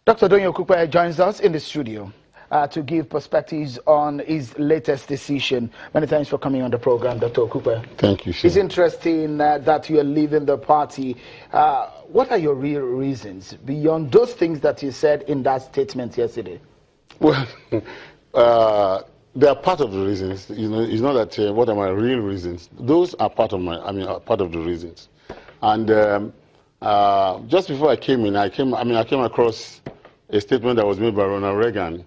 Dr. Doyin Okupe joins us in the studio to give perspectives on his latest decision. Many thanks for coming on the program, Dr. Okupe. Thank you, sir. It's interesting that you are leaving the party. What are your real reasons beyond those things that you said in that statement yesterday? Well, they are part of the reasons. You know, it's not that what are my real reasons. Those are part of part of the reasons. And just before I came in, I came across a statement that was made by Ronald Reagan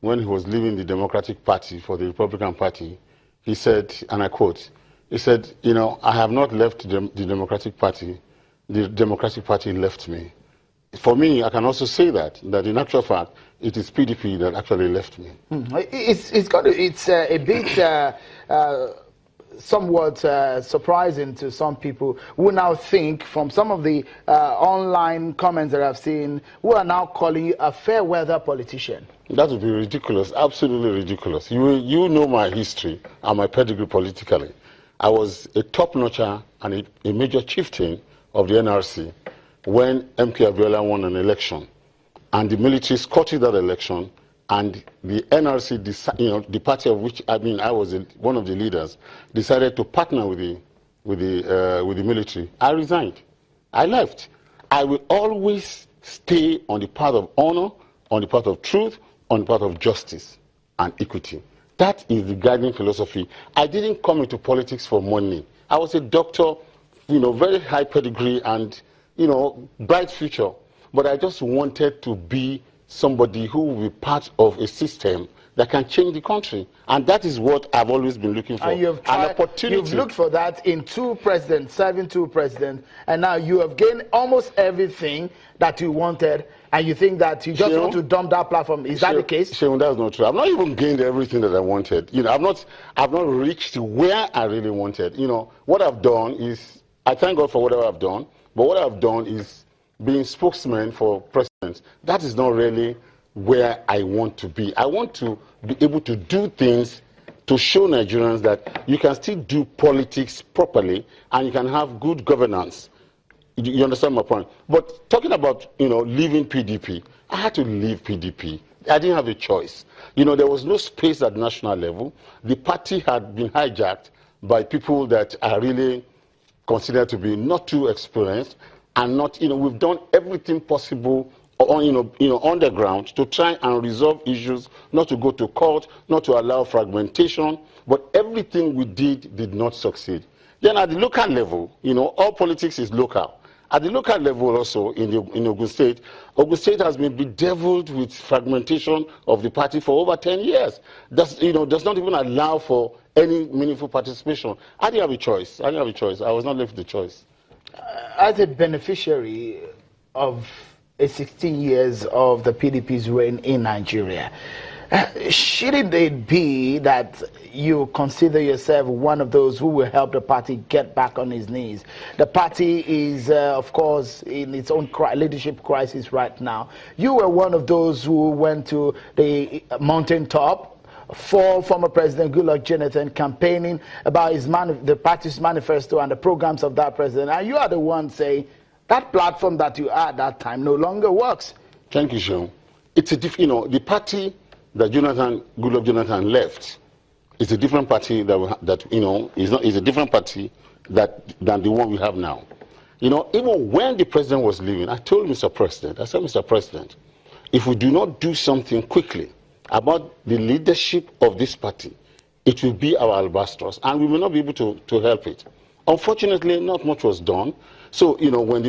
when he was leaving the Democratic Party for the Republican Party. He said, and I quote, he said, you know, I have not left the Democratic Party. The Democratic Party left me. For me, I can also say that in actual fact, it is PDP that actually left me. It's a bit somewhat surprising to some people who now think, from some of the online comments that I've seen, who are now calling you a fair weather politician. That would be ridiculous, absolutely ridiculous. You know my history and my pedigree politically. I was a top-notcher and a major chieftain of the NRC when MK Abiola won an election, and the military scuttled that election, and the NRC, the party of which I was one of the leaders, decided to partner with the military. I resigned. I left. I will always stay on the path of honor, on the path of truth, on the path of justice and equity. That is the guiding philosophy. I didn't come into politics for money. I was a doctor, very high pedigree and, bright future. But I just wanted to be somebody who will be part of a system that can change the country. And that is what I've always been looking for. And you've an opportunity. You've looked for that in serving two presidents, and now you have gained almost everything that you wanted, and you think that you just want to dump that platform. Is that the case? Shaun, that's not true. I've not even gained everything that I wanted. I've not reached where I really wanted. What I've done is, I thank God for whatever I've done, but what I've done is being spokesman for presidents. That is not really where I want to be. I want to be able to do things to show Nigerians that you can still do politics properly and you can have good governance. You understand my point? But talking about, leaving PDP, I had to leave PDP. I didn't have a choice. There was no space at national level. The party had been hijacked by people that are really considered to be not too experienced, and not, we've done everything possible on the ground to try and resolve issues, not to go to court, not to allow fragmentation, but everything we did not succeed. Then at the local level, all politics is local. At the local level also in Ogun State has been bedeviled with fragmentation of the party for over 10 years. Does not even allow for any meaningful participation. I didn't have a choice. I was not left with the choice. As a beneficiary of 16 years of the PDP's reign in Nigeria, shouldn't it be that you consider yourself one of those who will help the party get back on its knees? The party is, of course, in its own leadership crisis right now. You were one of those who went to the mountaintop for former President Goodluck Jonathan, campaigning about the party's manifesto and the programs of that president. And you are the one saying that platform that you had at that time no longer works. Thank you, Shaun. It's a the party that Goodluck Jonathan left is a different party is a different party than the one we have now. Even when the president was leaving, I told Mr. President, Mr. President, if we do not do something quickly about the leadership of this party, it will be our albatross, and we will not be able to help it. Unfortunately, not much was done. So, when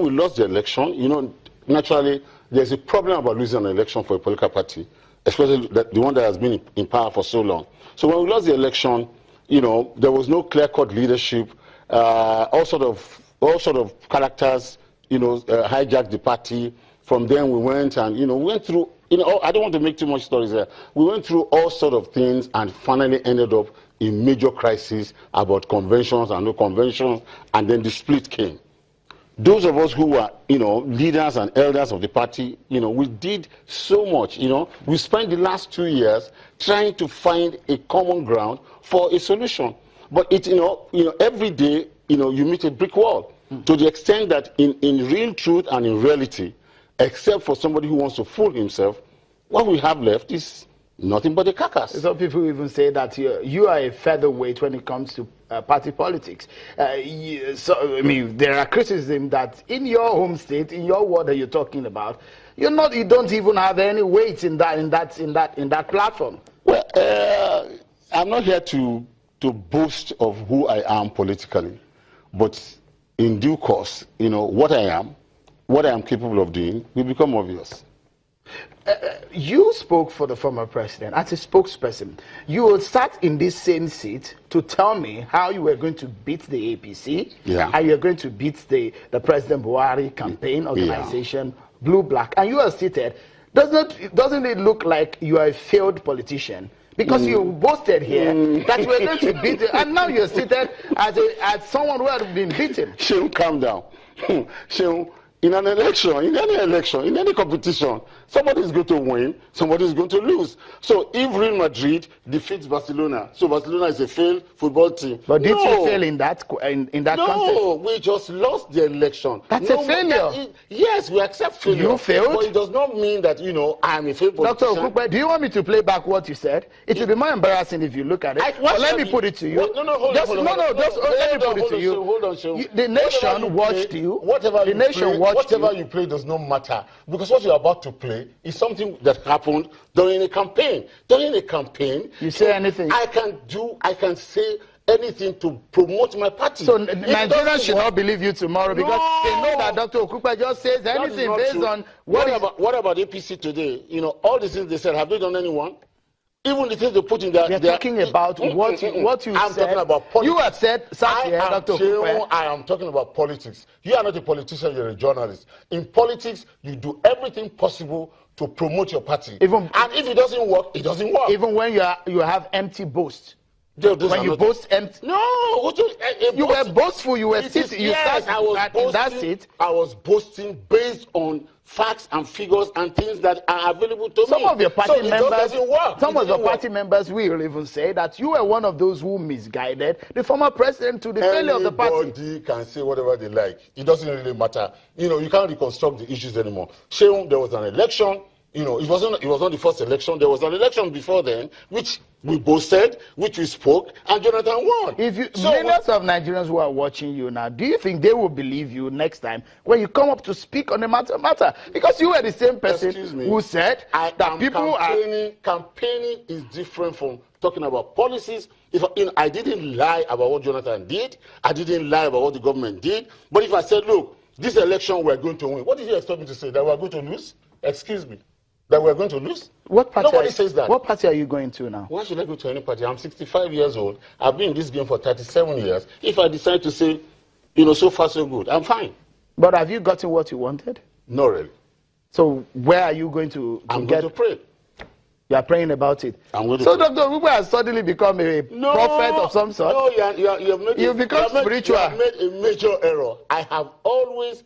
we lost the election, naturally, there's a problem about losing an election for a political party, especially the one that has been in power for so long. So when we lost the election, there was no clear-cut leadership. All sort of characters, hijacked the party. From then we went and, we went through, I don't want to make too much stories there. We went through all sort of things and finally ended up in major crisis about conventions and no conventions, and then the split came. Those of us who were, leaders and elders of the party, we did so much, we spent the last 2 years trying to find a common ground for a solution. But every day, you meet a brick wall, to the extent that in real truth and in reality, except for somebody who wants to fool himself, what we have left is nothing but a carcass. Some people even say that you are a featherweight when it comes to party politics. So I mean, there are criticism that in your home state, in your ward that you're talking about, you don't even have any weight in that platform. Well, I'm not here to boast of who I am politically, but in due course, what I am capable of doing will become obvious. You spoke for the former president as a spokesperson. You will start in this same seat to tell me how you were going to beat the APC, how you are going to beat the President Buhari campaign organization, Blue Black, and you are seated. Doesn't it look like you are a failed politician? Because you boasted here that you were going to beat it, and now you're seated as someone who had been beaten. Shehu, calm down. Shehu, in an election, in any competition, somebody is going to win, somebody is going to lose. So if Real Madrid defeats Barcelona, so Barcelona is a failed football team. But did you fail in that context? No, we just lost the election. That's a failure. Yes, we accept failure. You failed? But it does not mean that, I'm a failed politician. Dr. Okupe, do you want me to play back what you said? It will be more embarrassing if you look at it. Let me put it to you. Let me put it to you. Hold on. The nation watched you. Whatever you play does not matter, because what you're about to play is something that happened during a campaign. During a campaign, you say anything. I can say anything to promote my party. So Nigerians should not believe you tomorrow because they know that Dr. Okupe just says anything based on what about APC today? All the things they said, have they done anyone? Even the things they put in there. They're talking about what you I'm said. talking about politics. You have said, Dr. Okupe. I am talking about politics. You are not a politician, you're a journalist. In politics, you do everything possible to promote your party. And if it doesn't work, it doesn't work. Even when you have empty boasts. When you boast empty. No, you were boastful. You were sitting. Yes, I was boasting based on facts and figures and things that are available to me. Some of your party members, some of your party members will even say that you were one of those who misguided the former president to the failure of the party. Anybody can say whatever they like. It doesn't really matter. You can't reconstruct the issues anymore. Shehu, there was an election. It was not the first election. There was an election before then, which we boasted, which we spoke, and Jonathan won. Millions of Nigerians who are watching you now, do you think they will believe you next time when you come up to speak on the matter? Because you were the same person who said that people campaigning is different from talking about policies. I didn't lie about what Jonathan did. I didn't lie about what the government did. But if I said, look, this election we're going to win, what did you expect me to say? That we're going to lose? Excuse me. That we're going to lose? Nobody says that. What party are you going to now? Why should I go to any party? I'm 65 years old. I've been in this game for 37 years. If I decide to say, so far so good, I'm fine. But have you gotten what you wanted? No, really. So where are you going to I'm going to pray. You are praying about it. Dr. Okupe has suddenly become a prophet of some sort. No, you've become spiritual. You have made a major error. I have always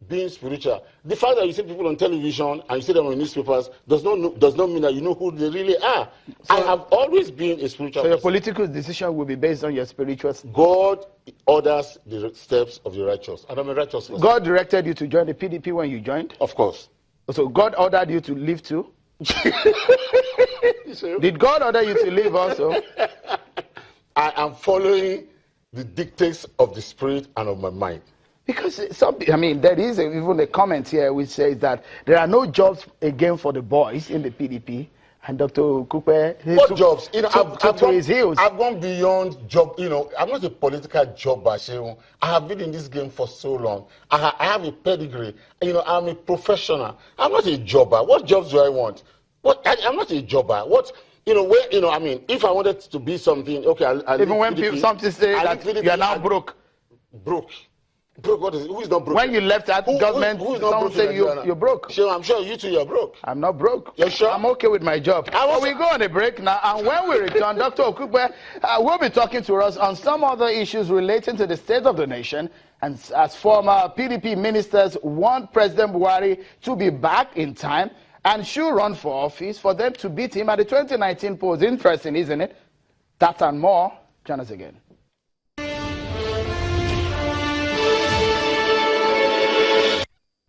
been spiritual. The fact that you see people on television and you see them on newspapers does not mean that you know who they really are. I have always been a spiritual person. Your political decision will be based on your spiritual. God orders the steps of the righteous, and I'm a righteous person. God directed you to join the PDP when you joined? Of course. So God ordered you to leave too? Did God order you to leave also? I am following the dictates of the spirit and of my mind. Because there is even a comment here which says that there are no jobs again for the boys in the PDP, and Dr. Okupe what jobs? I've gone beyond job. I'm not a political jobber. I have been in this game for so long. I have a pedigree. I'm a professional. I'm not a jobber. What jobs do I want? I'm not a jobber. If I wanted to be something, okay, even when people something say that you are now broke. Broke. Broke? Who is not broke? When you left that government, someone said you're broke. Sure, I'm sure you two are broke. I'm not broke. You're sure? I'm okay with my job. We go on a break now, and when we return, Dr. Okupe will be talking to us on some other issues relating to the state of the nation. And as former PDP ministers want President Buhari to be back in time and should run for office for them to beat him at the 2019 polls. Interesting, isn't it? That and more. Join us again.